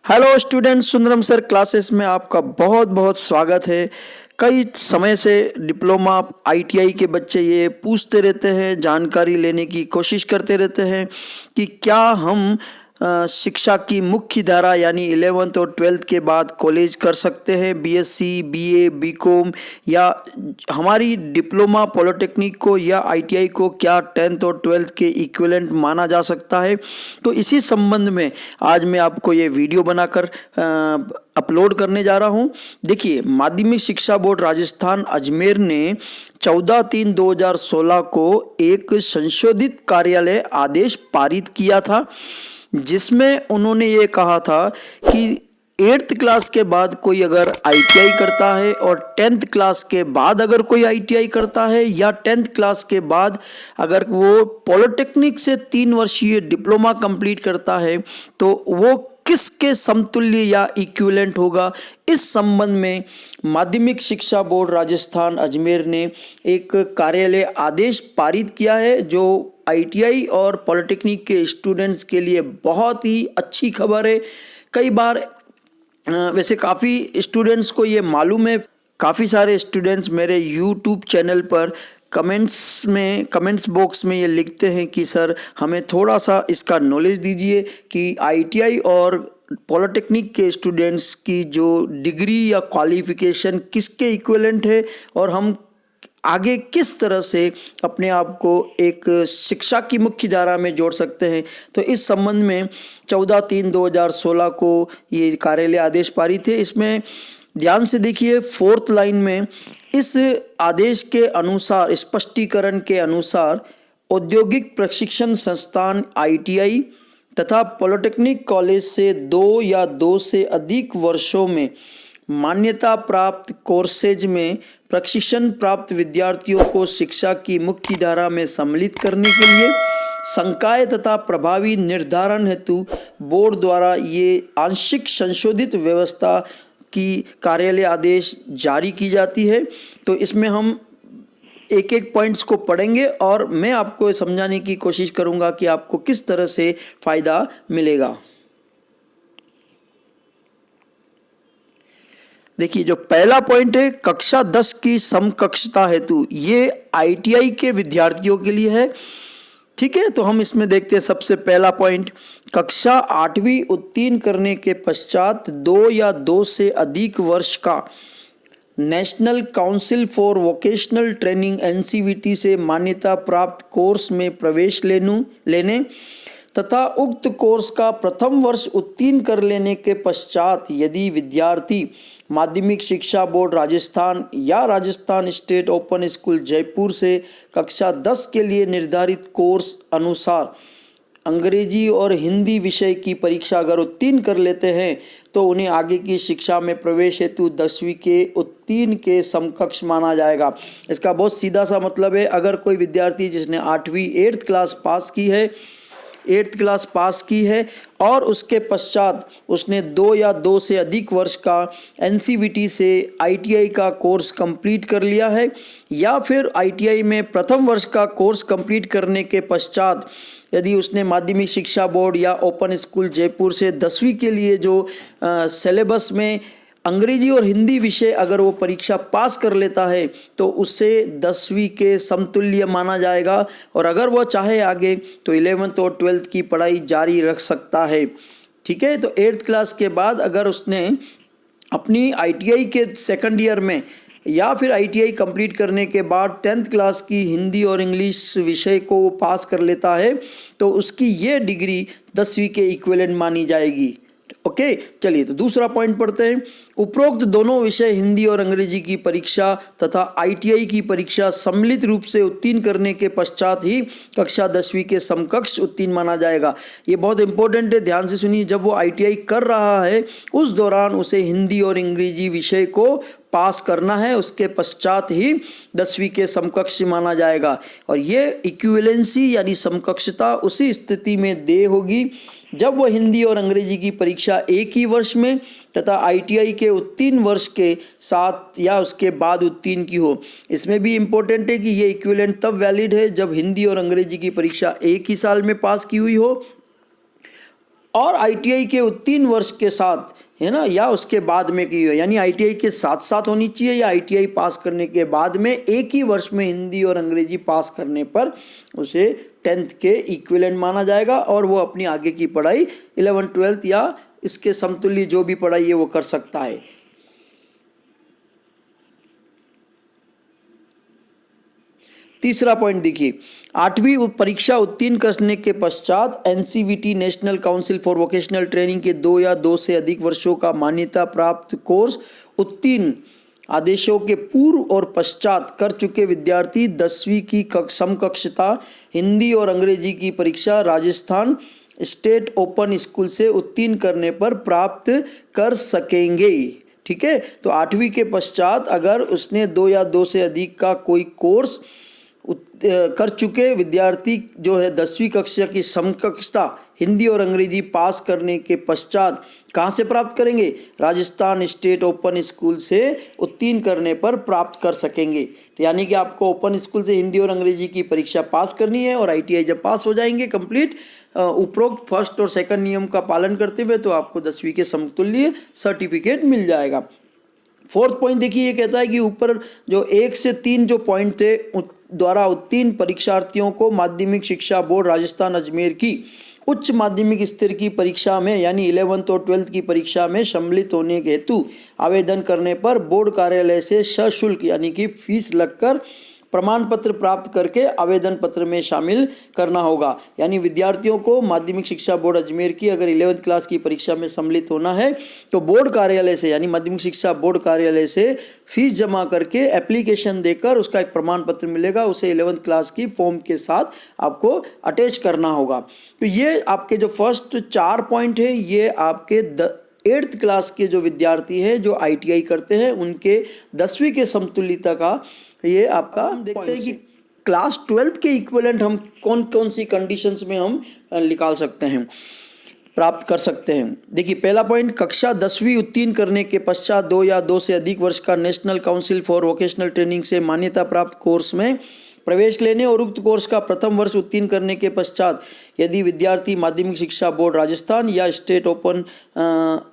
Hello students, Sundaram sir classes में आपका बहुत बहुत स्वागत है। कई समय से डिप्लोमा आईटीआई के बच्चे ये पूछते रहते हैं, जानकारी लेने की कोशिश करते रहते हैं कि क्या हम शिक्षा की मुख्य धारा यानी 11th और 12th के बाद कॉलेज कर सकते हैं, बीएससी, बीए, बीकॉम, या हमारी डिप्लोमा पॉलिटेक्निक को या आईटीआई को क्या 10th और 12th के इक्विवेलेंट माना जा सकता है। तो इसी संबंध में आज मैं आपको ये वीडियो बनाकर अपलोड करने जा रहा हूँ। देखिए, माध्यमिक शिक्षा बोर्ड राजस्थान अजमेर ने 14/3/2016 को एक संशोधित कार्यालय आदेश पारित किया था, जिसमें उन्होंने ये कहा था कि 8th क्लास के बाद कोई अगर आईटीआई करता है और 10th क्लास के बाद अगर कोई आईटीआई करता है या 10th क्लास के बाद अगर वो पॉलिटेक्निक से 3 वर्षीय डिप्लोमा कंप्लीट करता है तो वो किसके समतुल्य या इक्विवेलेंट होगा। इस संबंध में माध्यमिक शिक्षा बोर्ड राजस्थान अजमेर ने एक कार्यालय आदेश पारित किया है, जो आईटीआई और पॉलिटेक्निक के स्टूडेंट्स के लिए बहुत ही अच्छी खबर है। कई बार वैसे काफ़ी स्टूडेंट्स को ये मालूम है, काफ़ी सारे स्टूडेंट्स मेरे यूट्यूब चैनल पर कमेंट्स बॉक्स में ये लिखते हैं कि सर हमें थोड़ा सा इसका नॉलेज दीजिए कि आईटीआई और पॉलिटेक्निक के स्टूडेंट्स की जो डिग्री या क्वालिफिकेशन किसके इक्विवेलेंट है और हम आगे किस तरह से अपने आप को एक शिक्षा की मुख्य धारा में जोड़ सकते हैं। तो इस संबंध में 14/3/2016 को ये कार्यालय आदेश पारित है। इसमें ध्यान से देखिए, 4th लाइन में इस आदेश के अनुसार, स्पष्टीकरण के अनुसार, औद्योगिक प्रशिक्षण संस्थान आईटीआई तथा पॉलिटेक्निक कॉलेज से 2 या 2 से अधिक वर्षों में मान्यता प्राप्त कोर्सेज में प्रशिक्षण प्राप्त विद्यार्थियों को शिक्षा की मुख्य धारा में सम्मिलित करने के लिए संकाय तथा प्रभावी निर्धारण हेतु बोर्ड द्वारा ये आंशिक संशोधित व्यवस्था की कार्यालय आदेश जारी की जाती है। तो इसमें हम एक एक पॉइंट्स को पढ़ेंगे और मैं आपको समझाने की कोशिश करूंगा कि आपको किस तरह से फायदा मिलेगा। देखिए, जो पहला पॉइंट है कक्षा 10 की समकक्षता हेतु, ये आईटीआई के विद्यार्थियों के लिए है। ठीक है, तो हम इसमें देखते हैं सबसे पहला पॉइंट, कक्षा 8वीं उत्तीर्ण करने के पश्चात 2 या 2 से अधिक वर्ष का national council for vocational training NCVT से मान्यता प्राप्त कोर्स में प्रवेश लेने तथा उक्त कोर्स का प्रथम वर्ष उत्तीर्ण कर लेने के पश्चात यदि विद्यार्थी माध्यमिक शिक्षा बोर्ड राजस्थान या Rajasthan state open school Jaipur से कक्षा 10 के लिए निर्धारित कोर्स अनुसार अंग्रेजी और हिंदी विषय की परीक्षा अगर उत्तीर्ण कर लेते हैं तो उन्हें आगे की शिक्षा में प्रवेश हेतु 10वीं के उत्तीर्ण के समकक्ष माना जाएगा। इसका बहुत सीधा सा मतलब है, अगर कोई विद्यार्थी जिसने 8वीं 8th क्लास पास की है और उसके पश्चात उसने 2 या 2 से अधिक वर्ष का एनसीवीटी से आईटीआई का कोर्स कंप्लीट कर लिया है, या फिर आईटीआई में प्रथम वर्ष का कोर्स कंप्लीट करने के पश्चात यदि उसने माध्यमिक शिक्षा बोर्ड या ओपन स्कूल जयपुर से 10वीं के लिए जो सिलेबस में अंग्रेजी और हिंदी विषय अगर वो परीक्षा पास कर लेता है तो उससे 10वीं के समतुल्य माना जाएगा, और अगर वो चाहे आगे तो 11th और 12th की पढ़ाई जारी रख सकता है। ठीक है, तो 8th क्लास के बाद अगर उसने अपनी आईटीआई के सेकंड ईयर में या फिर आईटीआई कंप्लीट करने के बाद 10th क्लास की हिंदी और इंग्लिश विषय को वो पास कर लेता है तो उसकी ये डिग्री 10वीं के इक्विवेलेंट मानी जाएगी। ओके, चलिए तो दूसरा पॉइंट पढ़ते हैं। उपरोक्त दोनों विषय हिंदी और अंग्रेजी की परीक्षा तथा आईटीआई की परीक्षा सम्मिलित रूप से उत्तीर्ण करने के पश्चात ही कक्षा 10वीं के समकक्ष उत्तीर्ण माना जाएगा। ये बहुत इंपॉर्टेंट है, ध्यान से सुनिए। जब वो आईटीआई कर रहा है उस दौरान उसे हिंदी और अंग्रेजी विषय को पास करना है, उसके पश्चात ही 10वीं के समकक्ष माना जाएगा। और ये इक्विवेलेंसी यानी समकक्षता उसी स्थिति में देय होगी जब वह हिंदी और अंग्रेजी की परीक्षा एक ही वर्ष में तथा आईटीआई के उत्तीर्ण वर्ष के साथ या उसके बाद उत्तीर्ण की हो। इसमें भी इम्पोर्टेंट है कि ये इक्विवेलेंट तब वैलिड है जब हिंदी और अंग्रेजी की परीक्षा एक ही साल में पास की हुई हो और आईटीआई के उत्तीर्ण वर्ष के साथ, है ना, या उसके बाद में की हो, यानी आईटीआई के साथ साथ होनी चाहिए या आईटीआई पास करने के बाद में एक ही वर्ष में हिंदी और अंग्रेजी पास करने पर उसे 10th के इक्विवेलेंट माना जाएगा और वो अपनी आगे की पढ़ाई 11th 12th या इसके समतुल्य जो भी पढ़ाई है वो कर सकता है। तीसरा पॉइंट देखिए, 8वीं परीक्षा उत्तीर्ण करने के पश्चात NCVT national council for vocational training के 2 या 2 से अधिक वर्षों का मान्यता प्राप्त कोर्स उत्तीर्ण आदेशों के पूर्व और पश्चात कर चुके विद्यार्थी 10वीं की समकक्षता हिंदी और अंग्रेजी की परीक्षा राजस्थान स्टेट ओपन स्कूल से उत्तीर्ण करने पर प्राप्त कर सकेंगे। ठीक है, तो 8वीं के पश्चात अगर उसने 2 या 2 से अधिक का कोई कोर्स कर चुके विद्यार्थी जो है 10वीं कक्षा की समकक्षता हिंदी और अंग्रेजी पास करने के पश्चात कहाँ से प्राप्त करेंगे? राजस्थान स्टेट ओपन स्कूल से उत्तीर्ण करने पर प्राप्त कर सकेंगे। तो यानी कि आपको ओपन स्कूल से हिंदी और अंग्रेजी की परीक्षा पास करनी है और आईटीआई जब पास हो जाएंगे कंप्लीट उपरोक्त फर्स्ट और सेकंड नियम का पालन करते हुए तो आपको 10वीं के समतुल्य सर्टिफिकेट मिल जाएगा। फोर्थ पॉइंट देखिए, ये कहता है कि ऊपर जो 1 से 3 जो पॉइंट थे द्वारा उत्तीर्ण परीक्षार्थियों को माध्यमिक शिक्षा बोर्ड राजस्थान अजमेर की उच्च माध्यमिक स्तर की परीक्षा में यानी 11th और 12th की परीक्षा में सम्मिलित होने के हेतु आवेदन करने पर बोर्ड कार्यालय से सशुल्क यानी कि फीस लगकर प्रमाण पत्र प्राप्त करके आवेदन पत्र में शामिल करना होगा। यानी विद्यार्थियों को माध्यमिक शिक्षा बोर्ड अजमेर की अगर 11th क्लास की परीक्षा में सम्मिलित होना है तो बोर्ड कार्यालय से यानी माध्यमिक शिक्षा बोर्ड कार्यालय से फीस जमा करके एप्लीकेशन देकर उसका एक प्रमाण पत्र मिलेगा, उसे 11th क्लास की फॉर्म के साथ आपको अटैच करना होगा। तो ये आपके जो फर्स्ट 4 पॉइंट है ये आपके 8th क्लास के जो विद्यार्थी हैं जो आईटीआई करते हैं उनके 10वीं के समतुल्यता का ये आपका देखते हैं कि क्लास 12th के इक्विवेलेंट हम कौन कौन सी कंडीशंस में हम निकाल सकते हैं, प्राप्त कर सकते हैं। देखिए पहला पॉइंट, कक्षा 10वीं उत्तीर्ण करने के पश्चात 2 या 2 से अधिक वर्ष का national council for vocational training से मान्यता प्राप्त कोर्स में प्रवेश लेने और उक्त कोर्स का प्रथम वर्ष उत्तीर्ण करने के पश्चात यदि विद्यार्थी माध्यमिक शिक्षा बोर्ड राजस्थान या स्टेट ओपन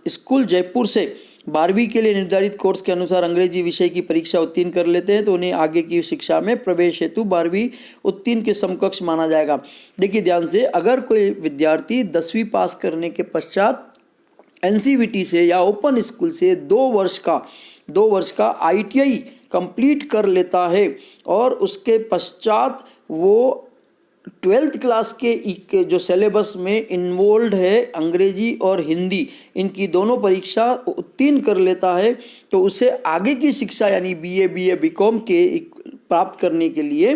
स्कूल जयपुर से 12वीं के लिए निर्धारित कोर्स के अनुसार अंग्रेजी विषय की परीक्षा उत्तीर्ण कर लेते हैं तो उन्हें आगे की शिक्षा में प्रवेश हेतु 12वीं उत्तीर्ण के समकक्ष माना जाएगा। देखिए ध्यान से, अगर कोई विद्यार्थी 10वीं पास करने के पश्चात एनसीवीटी से या ओपन स्कूल से 2 वर्ष का आईटीआई कंप्लीट कर लेता है और उसके पश्चात वो 12th क्लास के जो सिलेबस में इन्वॉल्व है अंग्रेजी और हिंदी इनकी दोनों परीक्षा उत्तीर्ण कर लेता है तो उसे आगे की शिक्षा यानी बीए बीकॉम के प्राप्त करने के लिए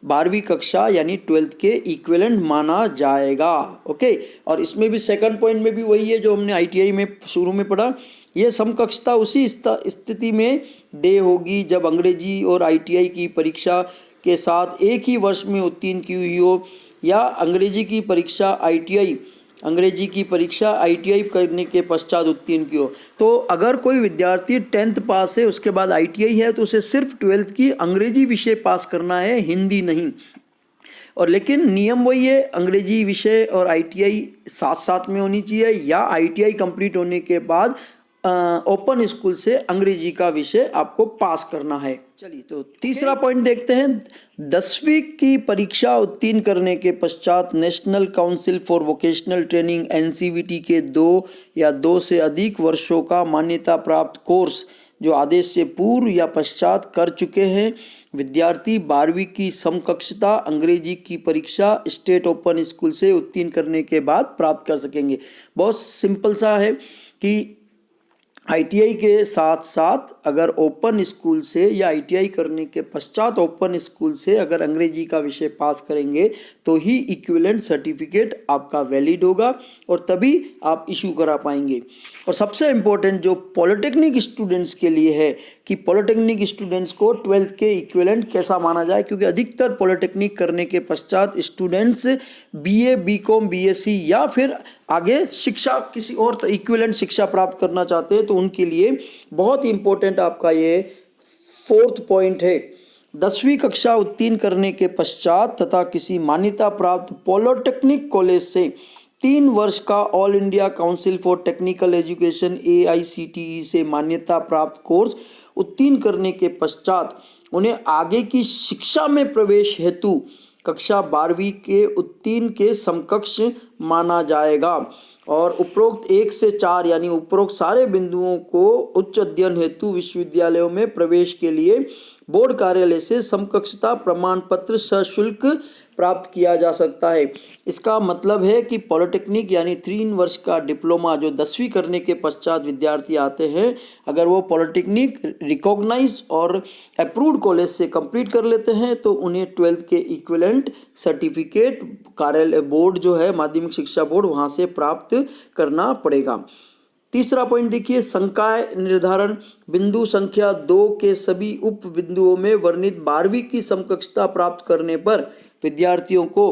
12वीं कक्षा यानी 12th के इक्विवेलेंट माना जाएगा। ओके, और इसमें भी सेकंड पॉइंट में भी वही है जो हमने आईटीआई में शुरू में पढ़ा, ये समकक्षता उसी स्थिति में दे होगी जब अंग्रेजी और आईटीआई की परीक्षा के साथ एक ही वर्ष में उत्तीर्ण की हुई हो या अंग्रेजी की परीक्षा आईटीआई करने के पश्चात उत्तीर्ण की हो। तो अगर कोई विद्यार्थी 10th पास है उसके बाद आईटीआई है तो उसे सिर्फ 12th की अंग्रेजी विषय पास करना है, हिंदी नहीं। और लेकिन नियम वही है, अंग्रेजी विषय और आईटीआई साथ साथ में होनी चाहिए या आईटीआई कंप्लीट होने के बाद ओपन स्कूल से अंग्रेजी का विषय आपको पास करना है। चलिए तो तीसरा पॉइंट देखते हैं, 10वीं की परीक्षा उत्तीर्ण करने के पश्चात national council for vocational training NCVT के 2 या 2 से अधिक वर्षों का मान्यता प्राप्त कोर्स जो आदेश से पूर्व या पश्चात कर चुके हैं विद्यार्थी 12वीं की समकक्षता अंग्रेजी की परीक्षा स्टेट ओपन स्कूल से उत्तीर्ण करने के बाद प्राप्त कर सकेंगे। बहुत सिंपल सा है कि आईटीआई के साथ साथ अगर ओपन स्कूल से या आईटीआई करने के पश्चात ओपन स्कूल से अगर अंग्रेजी का विषय पास करेंगे तो ही इक्विवेलेंट सर्टिफिकेट आपका वैलिड होगा और तभी आप इशू करा पाएंगे। और सबसे इम्पोर्टेंट जो पॉलिटेक्निक स्टूडेंट्स के लिए है कि पॉलिटेक्निक स्टूडेंट्स को 12th के इक्विवेलेंट कैसा माना जाए, क्योंकि अधिकतर पॉलिटेक्निक करने के पश्चात स्टूडेंट्स बीए बीकॉम बीएससी या फिर आगे शिक्षा किसी और इक्विवेलेंट शिक्षा प्राप्त करना चाहते हैं तो उनके लिए बहुत ही इम्पोर्टेंट आपका ये 4th पॉइंट है। 10वीं कक्षा उत्तीर्ण करने के पश्चात तथा किसी मान्यता प्राप्त पॉलिटेक्निक कॉलेज से 3 वर्ष का all India council for technical education AICTE से मान्यता प्राप्त कोर्स उत्तीर्ण करने के पश्चात उन्हें आगे की शिक्षा में प्रवेश हेतु कक्षा 12वीं के उत्तीर्ण के समकक्ष माना जाएगा और उपरोक्त 1 से 4 यानी उपरोक्त सारे बिंदुओं को उच्च अध्ययन हेतु विश्वविद्यालयों में प्रवेश के लिए बोर्ड कार्यालय से समकक्षता प्रमाण पत्र सशुल्क प्राप्त किया जा सकता है। इसका मतलब है कि पॉलिटेक्निक यानी 3 वर्ष का डिप्लोमा जो 10वीं करने के पश्चात विद्यार्थी आते हैं, अगर वो पॉलिटेक्निक रिकॉग्नाइज और अप्रूव्ड कॉलेज से कंप्लीट कर लेते हैं तो उन्हें 12th के इक्विवेलेंट सर्टिफिकेट कार्यालय बोर्ड जो है माध्यमिक शिक्षा बोर्ड वहाँ से प्राप्त करना पड़ेगा। तीसरा पॉइंट देखिए, संकाय निर्धारण। बिंदु संख्या 2 के सभी उप बिंदुओं में वर्णित 12वीं की समकक्षता प्राप्त करने पर विद्यार्थियों को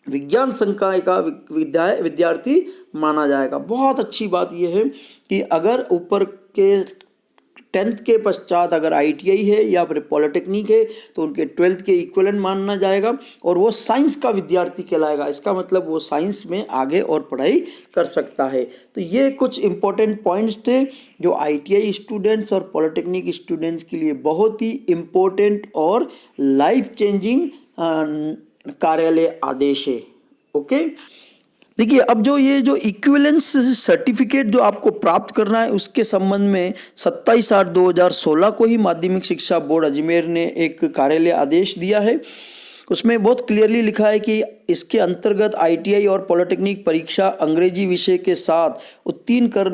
विज्ञान संकाय का विद्यार्थी माना जाएगा। बहुत अच्छी बात यह है कि अगर ऊपर के 10th के पश्चात अगर ITI है या फिर पॉलिटेक्निक है तो उनके 12th के इक्विवेलेंट माना जाएगा और वो साइंस का विद्यार्थी कहलाएगा। इसका मतलब वो साइंस में आगे और पढ़ाई कर सकता है। तो ये कुछ इंपॉर्टेंट पॉइंट्स थे जो ITI स्टूडेंट्स और पॉलिटेक्निक स्टूडेंट्स के लिए बहुत ही इम्पोर्टेंट और लाइफ चेंजिंग कार्यालय आदेश है। ओके, देखिए अब ये जो इक्विवेलेंस सर्टिफिकेट जो आपको प्राप्त करना है उसके संबंध में 27/8/2016 को ही माध्यमिक शिक्षा बोर्ड अजमेर ने एक कार्यालय आदेश दिया है। उसमें बहुत क्लियरली लिखा है कि इसके अंतर्गत ITI और पॉलिटेक्निक परीक्षा अंग्रेजी विषय के साथ उत्तीर्ण कर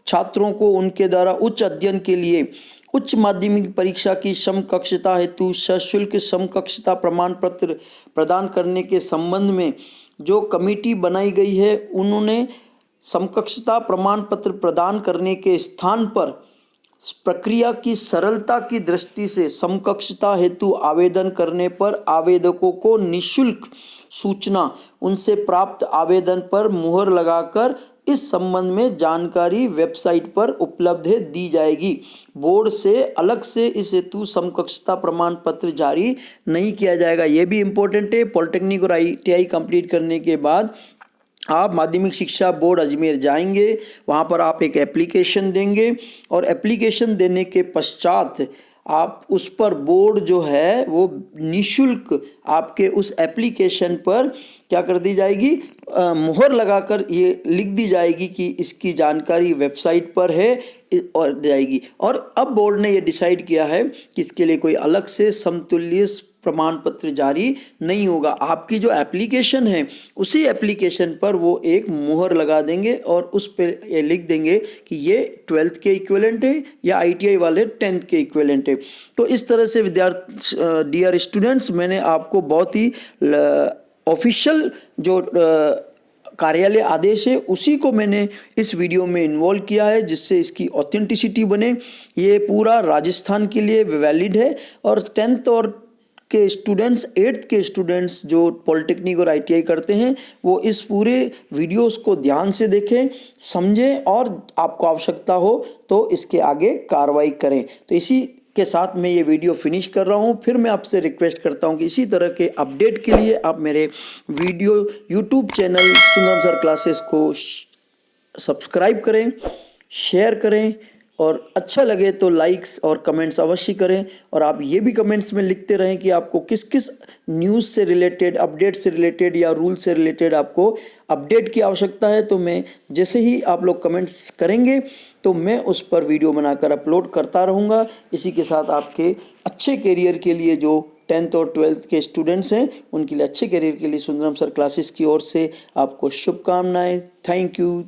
छात्रों को उनके द्वारा उच्च अध्ययन के लिए उच्च माध्यमिक परीक्षा की समकक्षता हेतु सशुल्क समकक्षता प्रमाण पत्र प्रदान करने के संबंध में जो कमेटी बनाई गई है उन्होंने समकक्षता प्रमाण पत्र प्रदान करने के स्थान पर प्रक्रिया की सरलता की दृष्टि से समकक्षता हेतु आवेदन करने पर आवेदकों को निःशुल्क सूचना उनसे प्राप्त आवेदन पर मुहर लगाकर इस संबंध में जानकारी वेबसाइट पर उपलब्ध दी जाएगी। बोर्ड से अलग से इस हेतु समकक्षता प्रमाण पत्र जारी नहीं किया जाएगा। ये भी इम्पोर्टेंट है। पॉलिटेक्निक और ITI कंप्लीट करने के बाद आप माध्यमिक शिक्षा बोर्ड अजमेर जाएंगे, वहाँ पर आप एक एप्लीकेशन देंगे और एप्लीकेशन देने के पश्चात आप उस पर बोर्ड जो है वो निःशुल्क आपके उस एप्लीकेशन पर क्या कर दी जाएगी, मुहर लगाकर ये लिख दी जाएगी कि इसकी जानकारी वेबसाइट पर है और जाएगी। और अब बोर्ड ने ये डिसाइड किया है कि इसके लिए कोई अलग से समतुल्य प्रमाण पत्र जारी नहीं होगा। आपकी जो एप्लीकेशन है उसी एप्लीकेशन पर वो एक मुहर लगा देंगे और उस पर ये लिख देंगे कि ये 12th के इक्विवेलेंट है या ITI वाले 10th के इक्विवेलेंट है। तो इस तरह से विद्यार्थी डियर स्टूडेंट्स, मैंने आपको बहुत ही ऑफिशियल जो कार्यालय आदेश है उसी को मैंने इस वीडियो में इन्वॉल्व किया है जिससे इसकी ऑथेंटिसिटी बने। ये पूरा राजस्थान के लिए वैलिड है और 10th और के स्टूडेंट्स 8th के स्टूडेंट्स जो पॉलिटेक्निक और ITI करते हैं वो इस पूरे वीडियोस को ध्यान से देखें, समझें और आपको आवश्यकता हो तो इसके आगे कार्रवाई करें। तो इसी के साथ मैं ये वीडियो फिनिश कर रहा हूँ। फिर मैं आपसे रिक्वेस्ट करता हूँ कि इसी तरह के अपडेट के लिए आप मेरे video YouTube channel Sundaram sir classes को सब्सक्राइब करें, शेयर करें और अच्छा लगे तो लाइक्स और कमेंट्स अवश्य करें। और आप ये भी कमेंट्स में लिखते रहें कि आपको किस किस न्यूज़ से रिलेटेड, अपडेट से रिलेटेड या रूल से रिलेटेड आपको अपडेट की आवश्यकता है। तो मैं जैसे ही आप लोग कमेंट्स करेंगे तो मैं उस पर वीडियो बनाकर अपलोड करता रहूँगा। इसी के साथ आपके अच्छे करियर के लिए जो 10th और 12th के स्टूडेंट्स हैं उनके लिए अच्छे करियर के लिए सुंदरम सर क्लासेस की ओर से आपको शुभकामनाएं। Thank you.